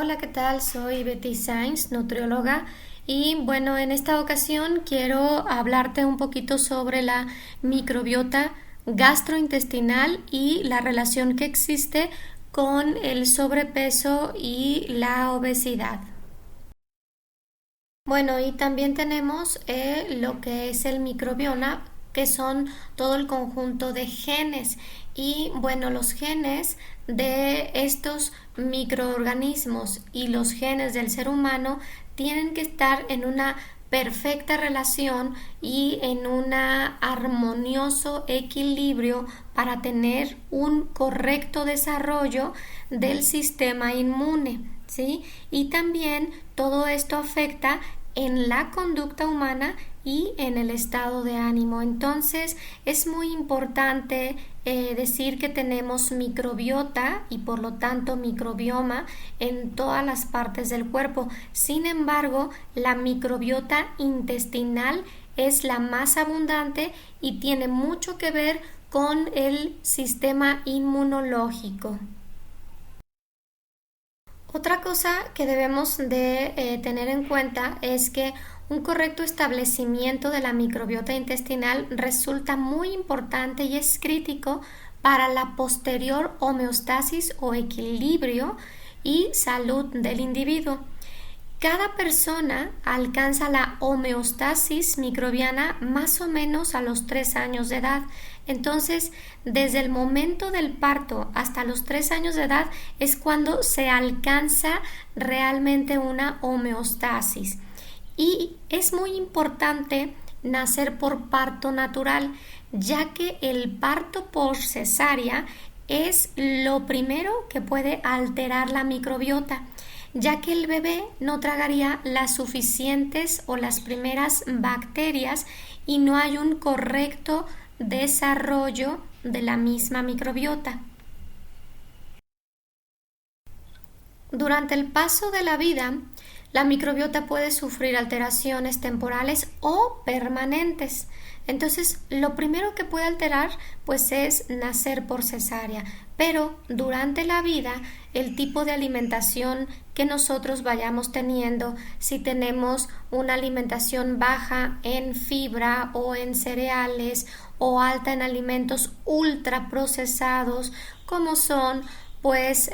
Hola, ¿qué tal? Soy Betty Sainz, nutrióloga, y bueno, en esta ocasión quiero hablarte un poquito sobre la microbiota gastrointestinal y la relación que existe con el sobrepeso y la obesidad. Bueno, y también tenemos lo que es el microbioma, que son todo el conjunto de genes. Y bueno, los genes de estos microorganismos y los genes del ser humano tienen que estar en una perfecta relación y en un armonioso equilibrio para tener un correcto desarrollo del sistema inmune, ¿sí? Y también todo esto afecta en la conducta humana y en el estado de ánimo. Entonces es muy importante decir que tenemos microbiota y por lo tanto microbioma en todas las partes del cuerpo. Sin embargo, la microbiota intestinal es la más abundante y tiene mucho que ver con el sistema inmunológico. Otra cosa que debemos de tener en cuenta es que un correcto establecimiento de la microbiota intestinal resulta muy importante y es crítico para la posterior homeostasis o equilibrio y salud del individuo. Cada persona alcanza la homeostasis microbiana más o menos a los 3 años de edad. Entonces, desde el momento del parto hasta los 3 años de edad es cuando se alcanza realmente una homeostasis. Y es muy importante nacer por parto natural, ya que el parto por cesárea es lo primero que puede alterar la microbiota, ya que el bebé no tragaría las suficientes o las primeras bacterias y no hay un correcto desarrollo de la misma microbiota. Durante el paso de la vida, la microbiota puede sufrir alteraciones temporales o permanentes. Entonces, lo primero que puede alterar pues es nacer por cesárea, pero durante la vida el tipo de alimentación que nosotros vayamos teniendo, si tenemos una alimentación baja en fibra o en cereales o alta en alimentos ultraprocesados como son pues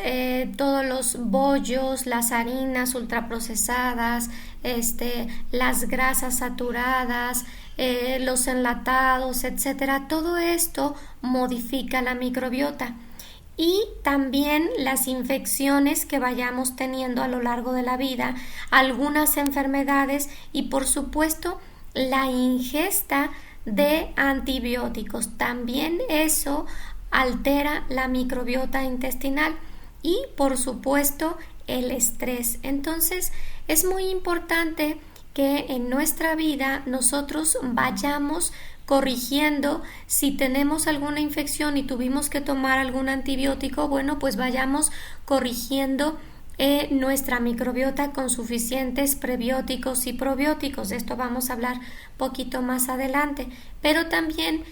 todos los bollos, las harinas ultraprocesadas, las grasas saturadas, los enlatados, etcétera, todo esto modifica la microbiota. Y también las infecciones que vayamos teniendo a lo largo de la vida, algunas enfermedades y por supuesto la ingesta de antibióticos. También eso altera la microbiota intestinal y por supuesto el estrés. Entonces es muy importante que en nuestra vida nosotros vayamos corrigiendo. Si tenemos alguna infección y tuvimos que tomar algún antibiótico, bueno, pues vayamos corrigiendo nuestra microbiota con suficientes prebióticos y probióticos. De esto vamos a hablar poquito más adelante, pero también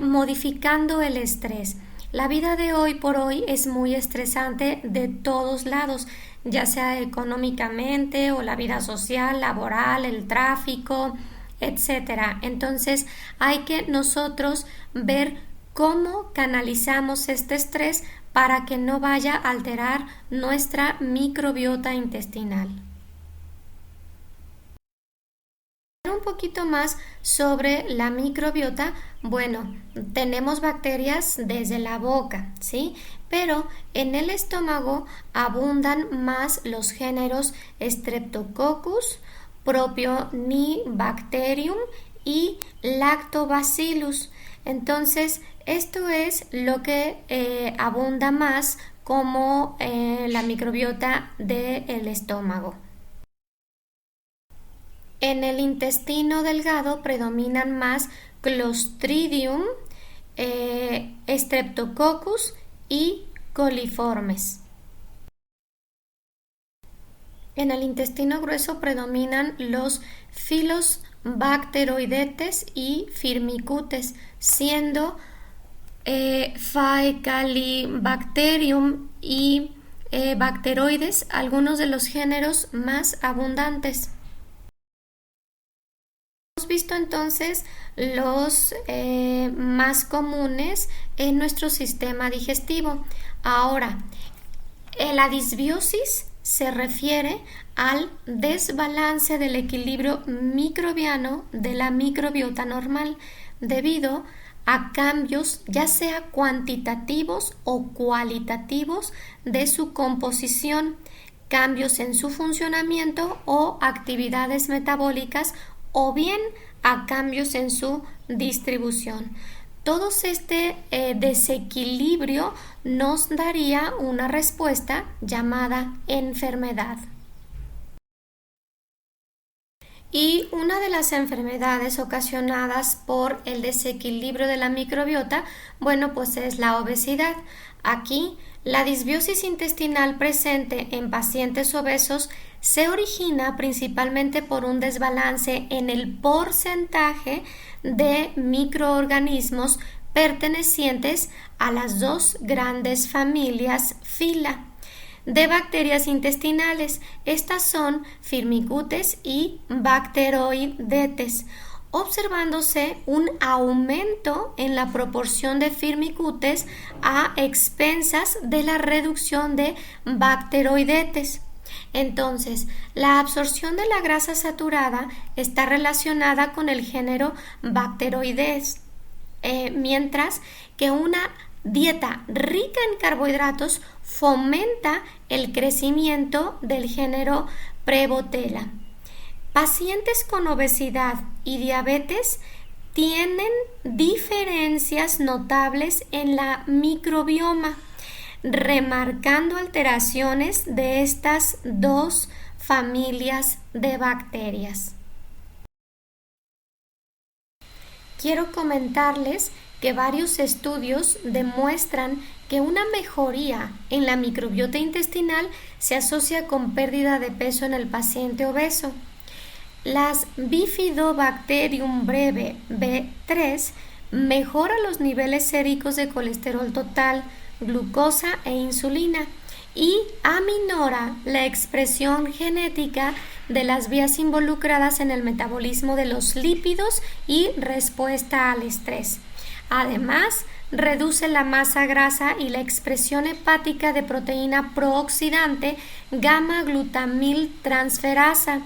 modificando el estrés. La vida de hoy por hoy es muy estresante de todos lados, ya sea económicamente o la vida social, laboral, el tráfico, etcétera. Entonces hay que nosotros ver cómo canalizamos este estrés para que no vaya a alterar nuestra microbiota intestinal. Un poquito más sobre la microbiota. Bueno, tenemos bacterias desde la boca, ¿sí? Pero en el estómago abundan más los géneros Streptococcus, Propionibacterium y Lactobacillus. Entonces, esto es lo que abunda más como la microbiota del estómago. En el intestino delgado predominan más Clostridium, Streptococcus y coliformes. En el intestino grueso predominan los Filobacteroidetes y Firmicutes, siendo Faecalibacterium y bacteroides, algunos de los géneros más abundantes. Hemos visto entonces los más comunes en nuestro sistema digestivo. Ahora, la disbiosis se refiere al desbalance del equilibrio microbiano de la microbiota normal debido a cambios ya sea cuantitativos o cualitativos de su composición, cambios en su funcionamiento o actividades metabólicas o bien a cambios en su distribución. Todo este desequilibrio nos daría una respuesta llamada enfermedad. Y una de las enfermedades ocasionadas por el desequilibrio de la microbiota, bueno, pues es la obesidad. Aquí, la disbiosis intestinal presente en pacientes obesos se origina principalmente por un desbalance en el porcentaje de microorganismos pertenecientes a las dos grandes familias fila de bacterias intestinales. Estas son Firmicutes y Bacteroidetes, observándose un aumento en la proporción de Firmicutes a expensas de la reducción de Bacteroidetes. Entonces, la absorción de la grasa saturada está relacionada con el género Bacteroides, mientras que una dieta rica en carbohidratos fomenta el crecimiento del género Prebotella. Pacientes con obesidad y diabetes tienen diferencias notables en la microbioma, remarcando alteraciones de estas dos familias de bacterias. Quiero comentarles que varios estudios demuestran que una mejoría en la microbiota intestinal se asocia con pérdida de peso en el paciente obeso. Las Bifidobacterium breve B3 mejora los niveles séricos de colesterol total, glucosa e insulina y aminora la expresión genética de las vías involucradas en el metabolismo de los lípidos y respuesta al estrés. Además, reduce la masa grasa y la expresión hepática de proteína prooxidante gamma-glutamiltransferasa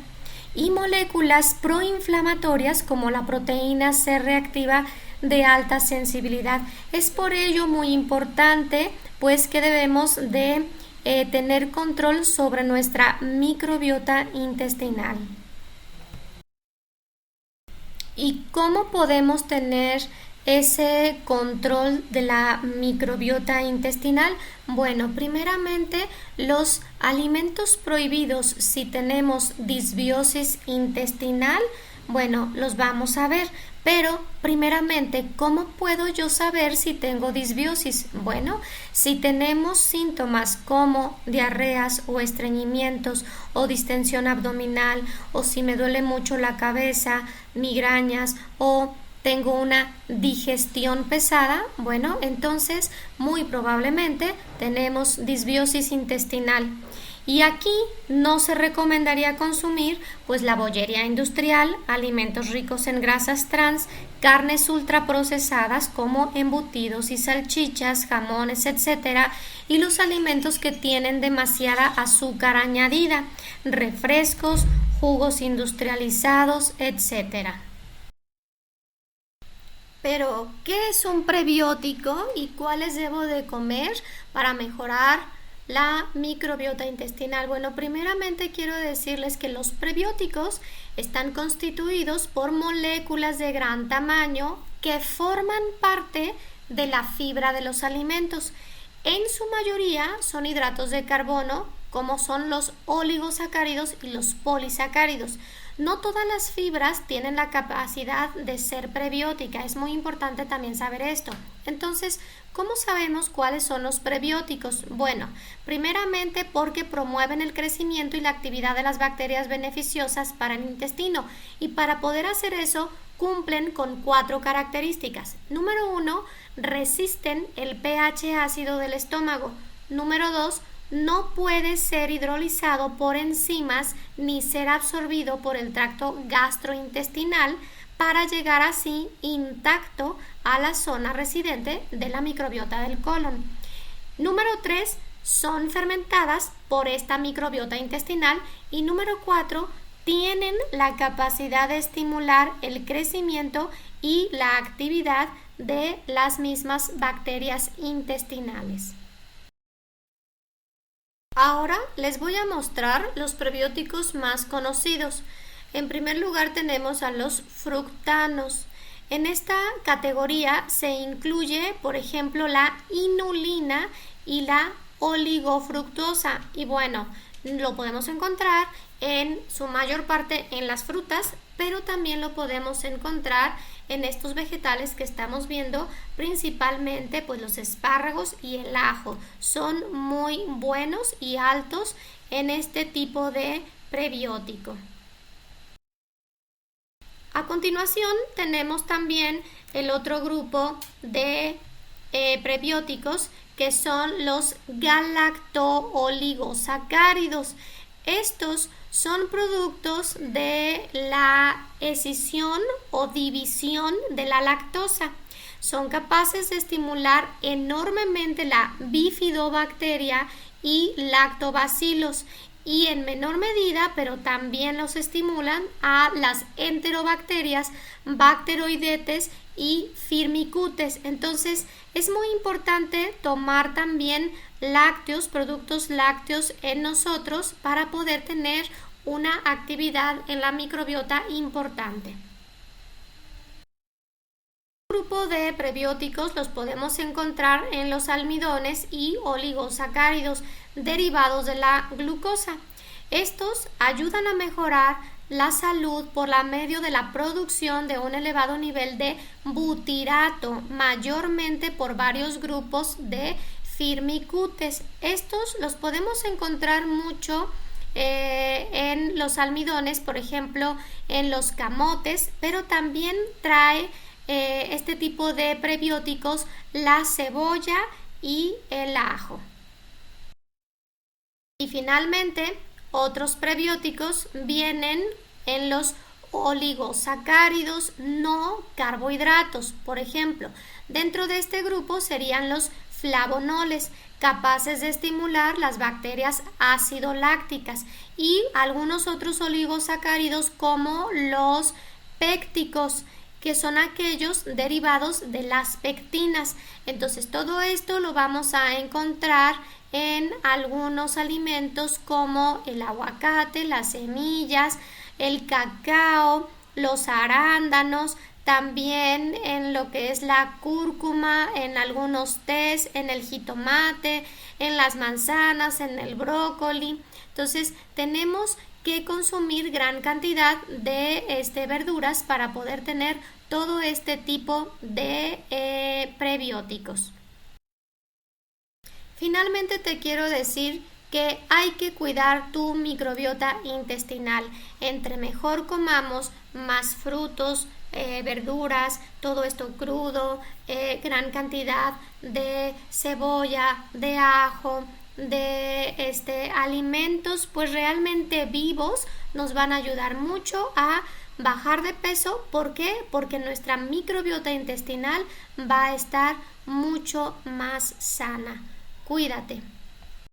y moléculas proinflamatorias como la proteína C reactiva de alta sensibilidad. Es por ello muy importante pues que debemos de tener control sobre nuestra microbiota intestinal. ¿Y cómo podemos tener ese control de la microbiota intestinal? Bueno, primeramente los alimentos prohibidos si tenemos disbiosis intestinal, bueno, los vamos a ver, pero primeramente, ¿cómo puedo yo saber si tengo disbiosis? Bueno, si tenemos síntomas como diarreas o estreñimientos o distensión abdominal, o si me duele mucho la cabeza, migrañas o tengo una digestión pesada, bueno, entonces muy probablemente tenemos disbiosis intestinal. Y aquí no se recomendaría consumir pues la bollería industrial, alimentos ricos en grasas trans, carnes ultraprocesadas como embutidos y salchichas, jamones, etcétera, y los alimentos que tienen demasiada azúcar añadida, refrescos, jugos industrializados, etcétera. Pero, ¿qué es un prebiótico y cuáles debo de comer para mejorar la microbiota intestinal? Bueno, primeramente quiero decirles que los prebióticos están constituidos por moléculas de gran tamaño que forman parte de la fibra de los alimentos. En su mayoría son hidratos de carbono, como son los oligosacáridos y los polisacáridos. No todas las fibras tienen la capacidad de ser prebiótica, es muy importante también saber esto. Entonces, ¿cómo sabemos cuáles son los prebióticos? Bueno, primeramente porque promueven el crecimiento y la actividad de las bacterias beneficiosas para el intestino, y para poder hacer eso cumplen con 4 características. Número 1, resisten el pH ácido del estómago. Número 2, no puede ser hidrolizado por enzimas ni ser absorbido por el tracto gastrointestinal para llegar así intacto a la zona residente de la microbiota del colon. Número 3, son fermentadas por esta microbiota intestinal. Y número 4, tienen la capacidad de estimular el crecimiento y la actividad de las mismas bacterias intestinales. Ahora les voy a mostrar los prebióticos más conocidos. En primer lugar tenemos a los fructanos. En esta categoría se incluye, por ejemplo, la inulina y la oligofructosa. Y bueno, lo podemos encontrar en su mayor parte en las frutas, pero también lo podemos encontrar en estos vegetales que estamos viendo, principalmente pues los espárragos y el ajo. Son muy buenos y altos en este tipo de prebiótico. A continuación tenemos también el otro grupo de prebióticos, que son los galacto-oligosacáridos. Estos son productos de la escisión o división de la lactosa. Son capaces de estimular enormemente la bifidobacteria y lactobacilos, y en menor medida, pero también los estimulan a las enterobacterias, bacteroidetes y firmicutes. Entonces es muy importante tomar también lácteos, productos lácteos en nosotros para poder tener una actividad en la microbiota importante. Grupo de prebióticos los podemos encontrar en los almidones y oligosacáridos derivados de la glucosa. Estos ayudan a mejorar la salud por la medio de la producción de un elevado nivel de butirato, mayormente por varios grupos de firmicutes. Estos los podemos encontrar mucho en los almidones, por ejemplo en los camotes, pero también trae este tipo de prebióticos la cebolla y el ajo. Y finalmente, otros prebióticos vienen en los oligosacáridos no carbohidratos. Por ejemplo, dentro de este grupo serían los flavonoles, capaces de estimular las bacterias ácido lácticas, y algunos otros oligosacáridos como los pécticos, que son aquellos derivados de las pectinas. Entonces todo esto lo vamos a encontrar en algunos alimentos como el aguacate, las semillas, el cacao, los arándanos, también en lo que es la cúrcuma, en algunos tés, en el jitomate, en las manzanas, en el brócoli. Entonces tenemos que consumir gran cantidad de verduras para poder tener todo este tipo de prebióticos. Finalmente te quiero decir que hay que cuidar tu microbiota intestinal. Entre mejor comamos, más frutos, verduras, todo esto crudo, gran cantidad de cebolla, de ajo, de alimentos pues realmente vivos, nos van a ayudar mucho a bajar de peso. ¿Por qué? Porque nuestra microbiota intestinal va a estar mucho más sana. Cuídate.